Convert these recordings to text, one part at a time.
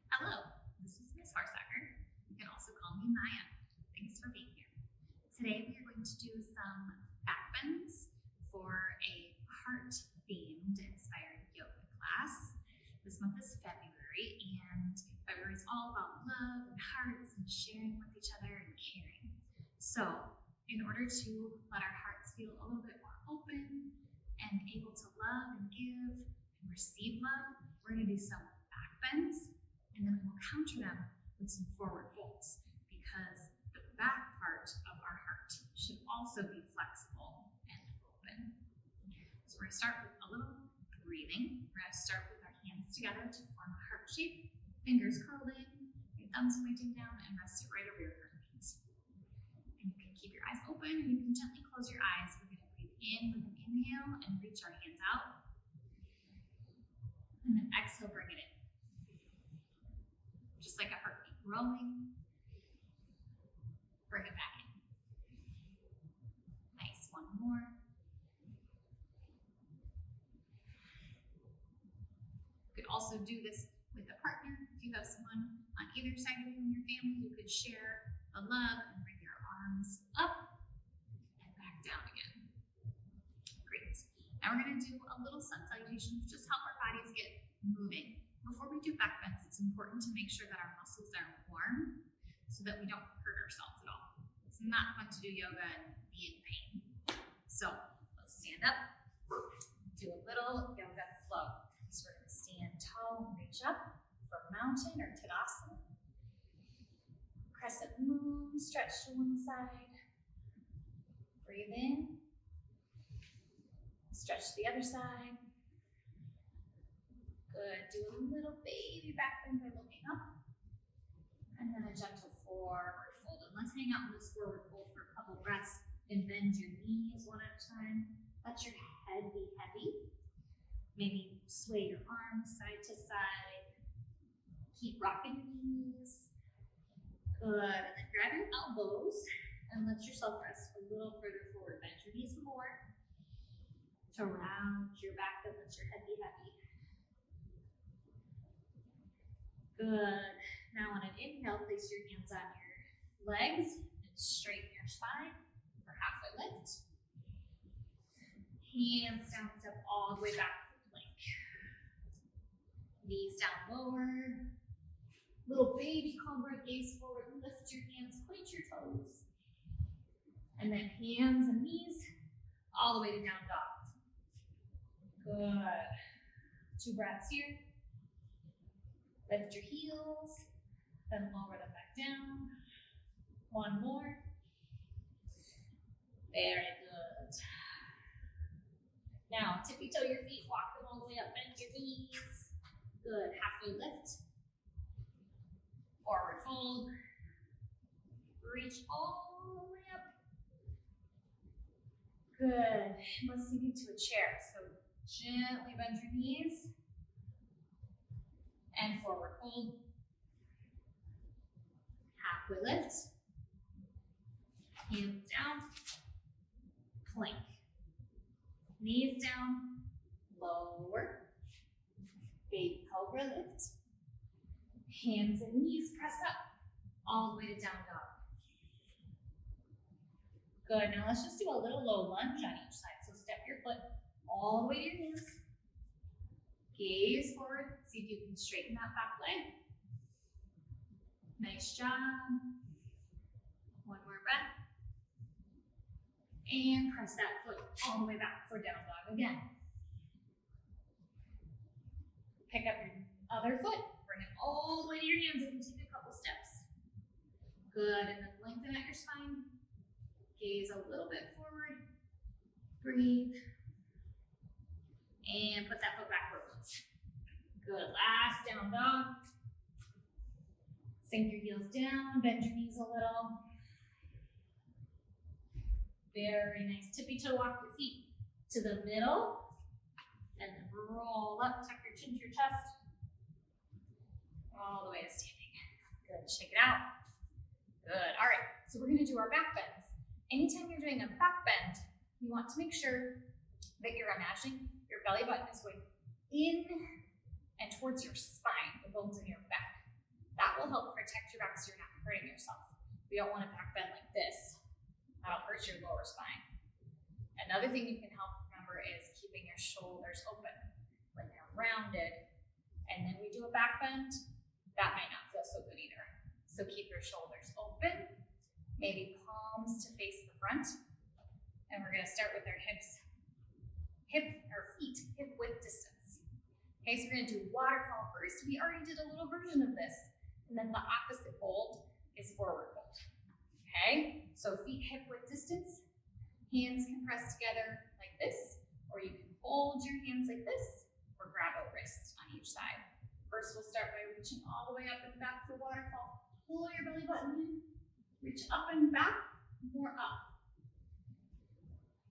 Hello, this is Miss Farsacker. You can also call me Maya. Thanks for being here. Today we are going to do some backbends for a heart-themed inspired yoga class. This month is February, and February is all about love and hearts and sharing with each other and caring. So, in order to let our hearts feel a little bit more open and able to love and give and receive love, we're going to do some backbends, and then we will counter them with some forward folds, because the back part of our heart should also be flexible and open. So we're going to start with a little breathing. We're going to start with our hands together to form a heart shape, fingers curled in, your thumbs pointing down, and rest it right over your heart knees. And you can keep your eyes open, and you can gently close your eyes. We're going to breathe in with an inhale and reach our hands out. And then exhale, bring it in. Just like a heartbeat, growing. Bring it back in. Nice, one more. You could also do this with a partner. If you have someone on either side of you in your family, you could share the love and bring your arms up and back down again. Great. Now we're going to do a little sun salutation to just help our bodies get moving. Before we do backbends, it's important to make sure that our muscles are warm so that we don't hurt ourselves at all. It's not fun to do yoga and be in pain. So let's stand up, do a little yoga flow. So we're going to stand tall and reach up for mountain or Tadasana. Crescent moon, stretch to one side. Breathe in. Stretch to the other side. Good. Do a little baby back bend by looking up. And then a gentle forward fold. And let's hang out in this forward fold for a couple breaths and bend your knees one at a time. Let your head be heavy. Maybe sway your arms side to side. Keep rocking your knees. Good. And then grab your elbows and let yourself rest a little further forward. Bend your knees more. To round your back and let your head be heavy. Good. Now on an inhale, place your hands on your legs and straighten your spine for halfway lift. Hands down, step all the way back for plank. Knees down lower. Little baby cobra, gaze forward, lift your hands, point your toes. And then hands and knees all the way to down dog. Good. 2 breaths here. Lift your heels, then lower them back down. 1 more. Very good. Now, tippy toe your feet, walk them all the way up, bend your knees. Good, halfway lift. Forward fold. Reach all the way up. Good, let's sink into a chair. So gently bend your knees. And forward fold. Halfway lift. Hands down. Plank. Knees down. Lower. Baby cobra lift. Hands and knees press up. All the way to down dog. Good. Now let's just do a little low lunge on each side. So step your foot all the way to your hands. Gaze forward, see if you can straighten that back leg. Nice job. 1 more breath. And press that foot all the way back for down dog again. Pick up your other foot, bring it all the way to your hands and take a couple steps. Good, and then lengthen out your spine. Gaze a little bit forward. Breathe. And put that foot back where it was. Good. Last down dog. Sink your heels down. Bend your knees a little. Very nice. Tippy toe walk your feet to the middle. And then roll up. Tuck your chin to your chest. All the way to standing. Good. Shake it out. Good. All right. So we're going to do our back bends. Anytime you're doing a back bend, you want to make sure that you're imagining your belly button is going in and towards your spine, the bones in your back. will help protect your back so you're not hurting yourself. We don't want to back bend like this. That'll hurt your lower spine. Another thing you can help remember is keeping your shoulders open when they're rounded. And then we do a back bend, that might not feel so good either. So keep your shoulders open, maybe palms to face the front. And we're gonna start with our feet hip width distance. Okay, so we're gonna do waterfall first. We already did a little version of this. And then the opposite fold is forward fold. Okay, so feet hip width distance. Hands can press together like this, or you can hold your hands like this, or grab a wrist on each side. First, we'll start by reaching all the way up and back for waterfall. Pull your belly button in, reach up and back, more up.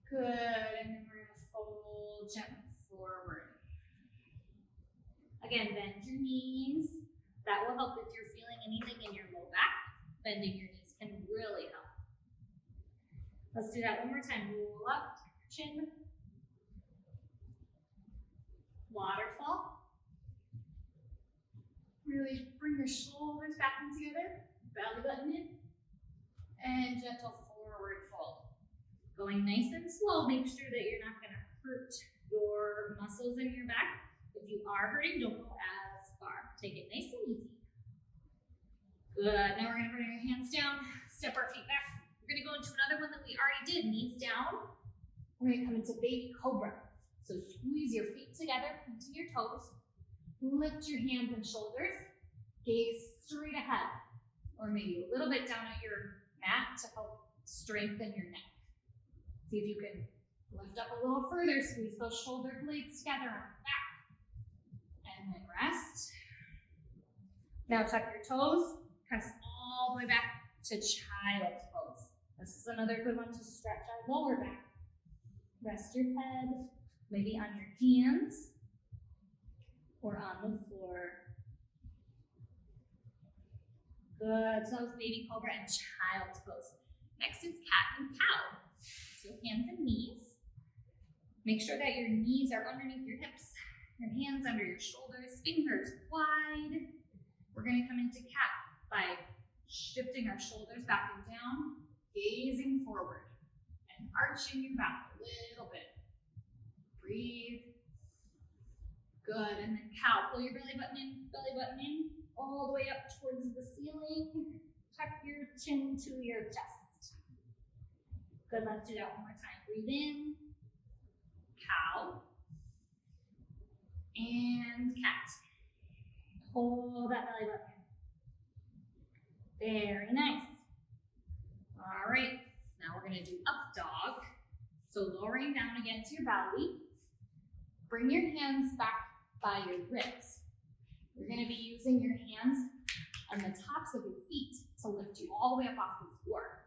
Good, and then we're gonna fold gently forward. Again, bend your knees. That will help if you're feeling anything in your low back. Bending your knees can really help. Let's do that one more time. Roll up, chin. Waterfall. Really bring your shoulders back in together. Belly button in. And gentle forward fold. Going nice and slow. Make sure that you're not going to hurt your muscles in your back. If you are hurting, don't go as far. Take it nice and easy. Good. Now we're going to bring our hands down. Step our feet back. We're going to go into another one that we already did. Knees down. We're going to come into baby cobra. So squeeze your feet together into your toes. Lift your hands and shoulders. Gaze straight ahead. Or maybe a little bit down at your mat to help strengthen your neck. See if you can lift up a little further. Squeeze those shoulder blades together on the back. And then rest. Now tuck your toes. Press all the way back to child's pose. This is another good one to stretch our lower back. Rest your head, maybe on your hands or on the floor. Good. So that was baby cobra and child's pose. Next is cat and cow. So hands and knees. Make sure that your knees are underneath your hips, your hands under your shoulders, fingers wide. We're going to come into cat by shifting our shoulders back and down, gazing forward, and arching your back a little bit. Breathe. Good. And then cow. Pull your belly button in, all the way up towards the ceiling. Tuck your chin to your chest. Good. Let's do that one more time. Breathe in. Cow. And cat. Hold that belly button. Very nice. All right, now we're gonna do up dog. So lowering down again to your belly. Bring your hands back by your ribs. You're gonna be using your hands on the tops of your feet to lift you all the way up off the floor.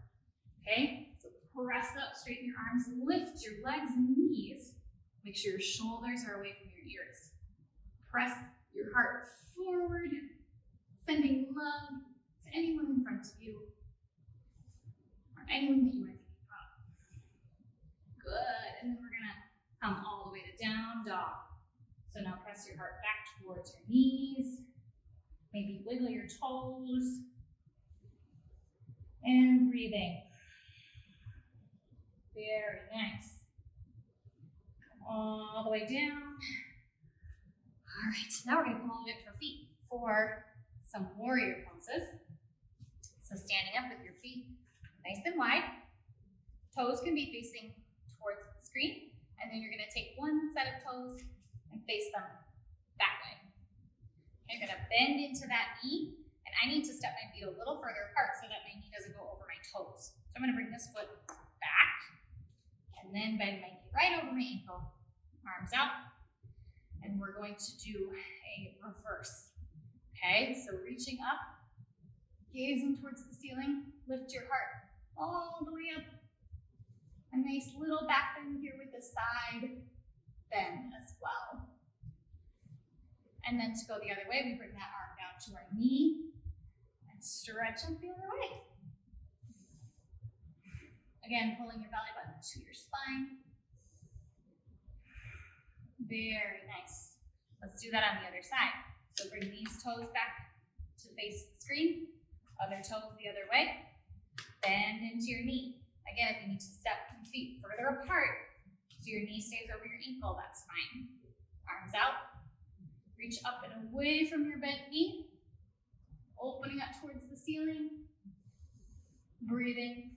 Okay, so press up, straighten your arms, lift your legs and knees. Make sure your shoulders are away from your ears. Press your heart forward, sending love to anyone in front of you, or anyone that you are thinking of. Good, and then we're gonna come all the way to down dog. So now press your heart back towards your knees, maybe wiggle your toes, and breathing. Very nice. Come all the way down. All right, now we're gonna come all the way up to our feet for some warrior poses. So standing up with your feet nice and wide. Toes can be facing towards the screen, and then you're gonna take one set of toes and face them that way. Okay, you're gonna bend into that knee, and I need to step my feet a little further apart so that my knee doesn't go over my toes. So I'm gonna bring this foot back, and then bend my knee right over my ankle. Arms out. And we're going to do a reverse. Okay, so reaching up, gazing towards the ceiling, lift your heart all the way up. A nice little back bend here with a side bend as well. And then to go the other way, we bring that arm down to our knee and stretch up the other way. Again, pulling your belly button to your spine. Very nice. Let's do that on the other side. So bring these toes back to to face the screen. Other toes the other way. Bend into your knee. Again, if you need to step your feet further apart so your knee stays over your ankle, that's fine. Arms out. Reach up and away from your bent knee. Opening up towards the ceiling. Breathing.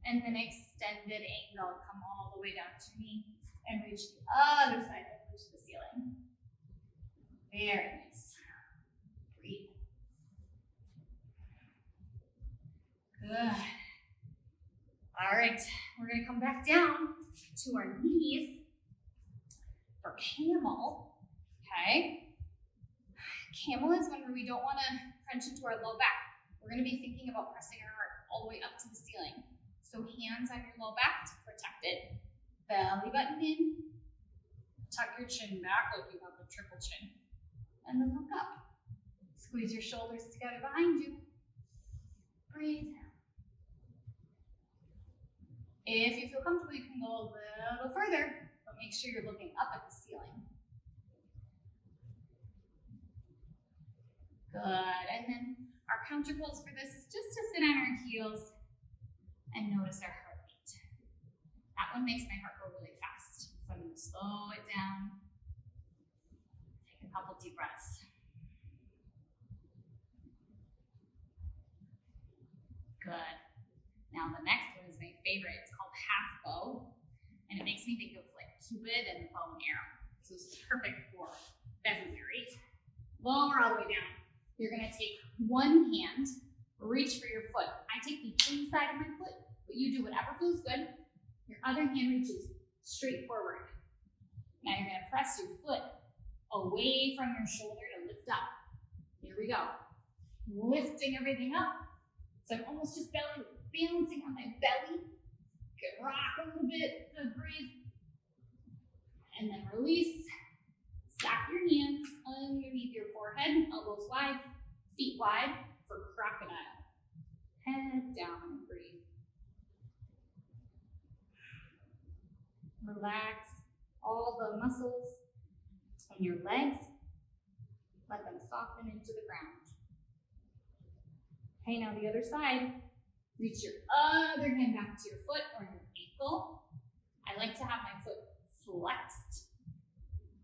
And then extended angle. Come all the way down to your knee and reach the other side over to the ceiling. Very nice. Breathe. Good. All right, we're gonna come back down to our knees for camel, okay? Camel is one where we don't wanna crunch into our low back. We're gonna be thinking about pressing our heart all the way up to the ceiling. So hands on your low back to protect it. Belly button in. Tuck your chin back like you have a triple chin. And then look up. Squeeze your shoulders together behind you. Breathe. If you feel comfortable, you can go a little further, but make sure you're looking up at the ceiling. Good. And then our counter pose for this is just to sit on our heels and notice our heartbeat. That one makes my heart go really fast. So I'm going to slow it down. Take a couple deep breaths. Good. Now the next one is my favorite. It's called half bow, and it makes me think of like Cupid and the bow and arrow. So it's perfect for February. Lower all the way down. You're gonna take one hand, reach for your foot. I take the inside of my foot, but you do whatever feels good. Your other hand reaches straight forward. Now you're gonna press your foot away from your shoulder to lift up. Here we go. Lifting everything up. So I'm almost just balancing on my belly. Good, rock a little bit, good, breathe. And then release. Stack your hands underneath your forehead, elbows wide, feet wide for crocodile. Head down and breathe. Relax all the muscles in your legs. Let them soften into the ground. Okay, now the other side. Reach your other hand back to your foot or your ankle. I like to have my foot flexed.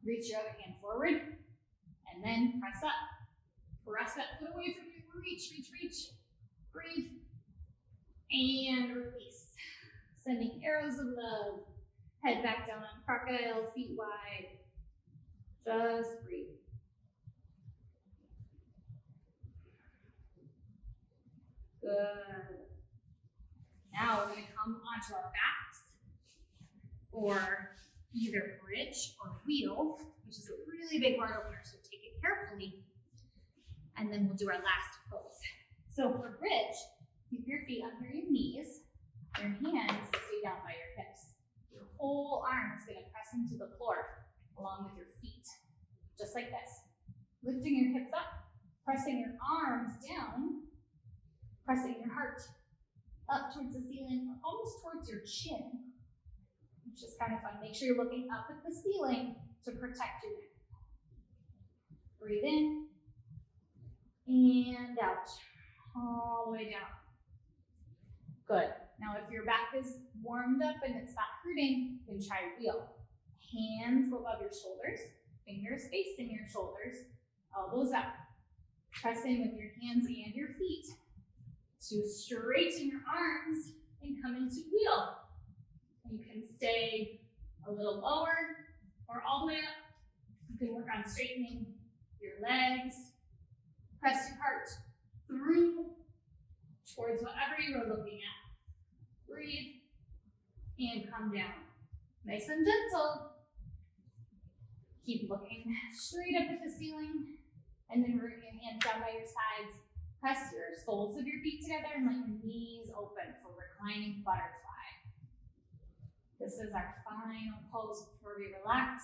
Reach your other hand forward and then press up. Press that foot away from you. Reach, reach, reach. Breathe. And release. Sending arrows of love. Head back down on crocodile, feet wide. Just breathe. Good. Now we're going to come onto our backs for either bridge or wheel, which is a really big heart opener, so take it carefully. And then we'll do our last pose. So for bridge, keep your feet under your knees. Your hands stay down by your hips. Your whole arm is going to press into the floor along with your feet, just like this. Lifting your hips up, pressing your arms down, pressing your heart up towards the ceiling, almost towards your chin, which is kind of fun. Make sure you're looking up at the ceiling to protect your neck. Breathe in and out, all the way down. Good. Now if your back is warmed up and it's not hurting, you can try wheel. Hands go above your shoulders, fingers facing your shoulders, elbows up. Press in with your hands and your feet to straighten your arms and come into wheel. You can stay a little lower or all the way up. You can work on straightening your legs. Press your heart through towards whatever you are looking at. Breathe and come down. Nice and gentle. Keep looking straight up at the ceiling and then root your hands down by your sides. Press your soles of your feet together and let your knees open for reclining butterfly. This is our final pose before we relax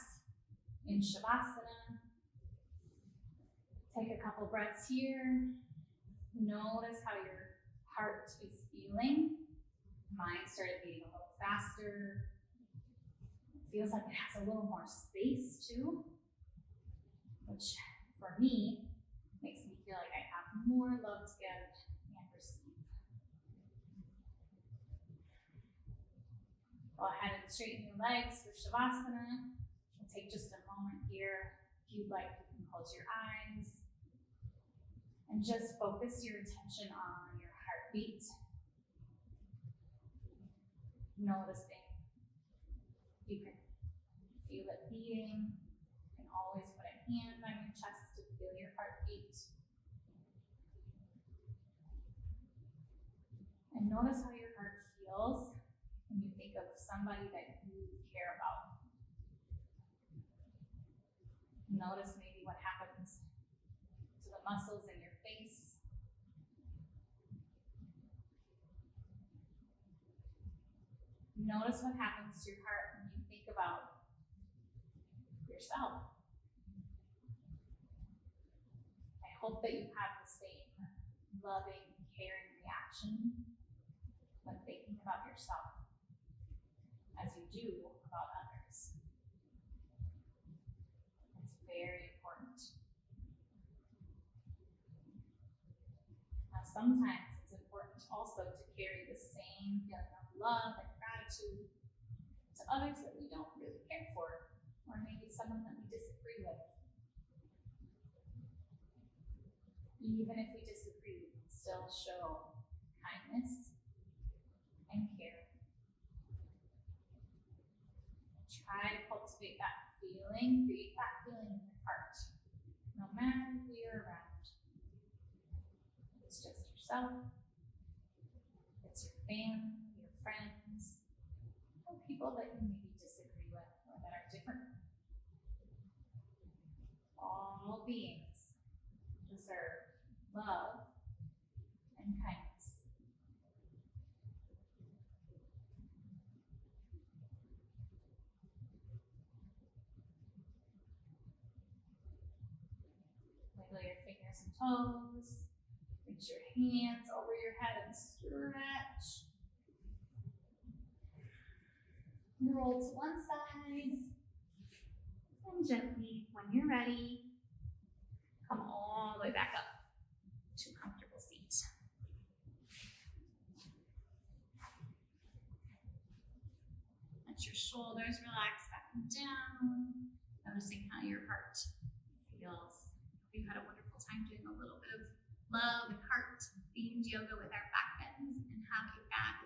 in Savasana. Take a couple breaths here. Notice how your heart is feeling. Mine started beating a little faster. It feels like it has a little more space too, which for me Makes me feel like I have more love to give and receive. Go ahead and straighten your legs for Savasana. We'll take just a moment here. If you'd like, you can close your eyes and just focus your attention on your heartbeat. Noticing. You can feel it beating. You can always put a hand on your chest to feel your heartbeat. And notice how your heart feels when you think of somebody that you care about. Notice maybe what happens to the muscles in your face. Notice what happens to your heart when you think about yourself. I hope that you have the same loving, caring reaction when thinking about yourself as you do about others. It's very important. Now, sometimes it's important also to carry the same feeling of love and gratitude to others that we don't really care for, or maybe someone that we disagree with. Even if we disagree, we can still show kindness and care. Try to cultivate that feeling, create that feeling in your heart, no matter who you're around. It's just yourself, it's your family, your friends, or people that you maybe disagree with or that are different. All beings deserve love and kindness. Wiggle your fingers and toes. Reach your hands over your head and stretch. Roll to one side. And gently, when you're ready, come all the way back up to a comfortable seat. Let your shoulders relax back and down, noticing how your heart feels. We've had a wonderful time doing a little bit of love and heart themed yoga with our backbends, and have a fabulous